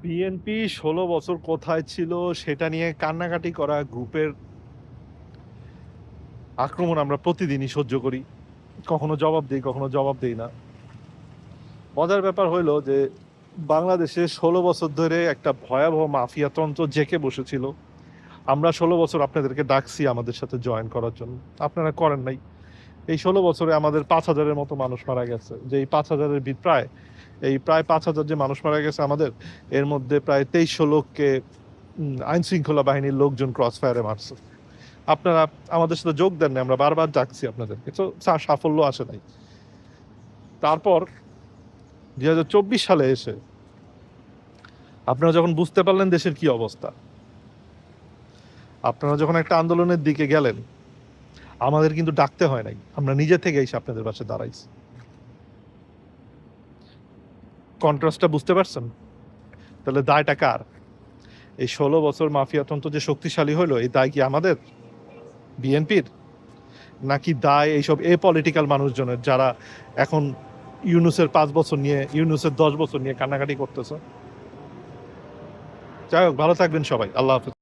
BNP ১৬ বছর কোথায় ছিল সেটা নিয়ে কান্নাকাটি করা গ্রুপের আক্রমণ আমরা প্রতিদিনই সহ্য করি। কখনো জবাব দেই, কখনো জবাব দেই না। মজার ব্যাপার হইল যে বাংলাদেশে ১৬ বছর ধরে একটা ভয়াবহ মাফিয়াতন্ত্র জেঁকে বসেছিল। আমরা ১৬ বছর আপনাদেরকে ডাকছি আমাদের সাথে জয়েন করার জন্য। আপনারা করেন নাই। এই ১৬ বছরে আমাদের ৫,০০০ এর মতো মানুষ মারা গেছে। যে এই ৫,০০০ এর প্রায় ৫,০০০ যে মানুষ মারা গেছে আমাদের, এর মধ্যে প্রায় ২৩০০ লোককে আইনশৃঙ্খলা বাহিনীর লোকজন ক্রস ফায়ারে মারছে। আপনারা আমাদের সাথে যোগ দেন নাই, আমরা বারবার ডাকছি আপনাদেরকে, তো সাফল্য আসে নাই। তারপর ২০২৪ সালে এসে আপনারা যখন বুঝতে পারলেন দেশের কি অবস্থা, আপনারা যখন একটা আন্দোলনের দিকে গেলেন, আমাদের কিন্তু ডাকতে হয় নাই, আমরা নিজে থেকে এসে আপনাদের পাশে দাঁড়াইছি। কন্ট্রাস্টটা বুঝতে পারছেন? তাহলে দায়টা কার? এই ১৬ বছর মাফিয়াতন্ত্র যে শক্তিশালী হলো, এই দায় কি আমাদের, বিএনপির? নাকি দায় এইসব পলিটিক্যাল মানুষজনের, যারা এখন ইউনূসের ৫ বছর নিয়ে, ইউনূসের ১০ বছর নিয়ে কান্নাকাটি করতেছে? যাই হোক, ভালো থাকবেন সবাই। আল্লাহ হাফেজ।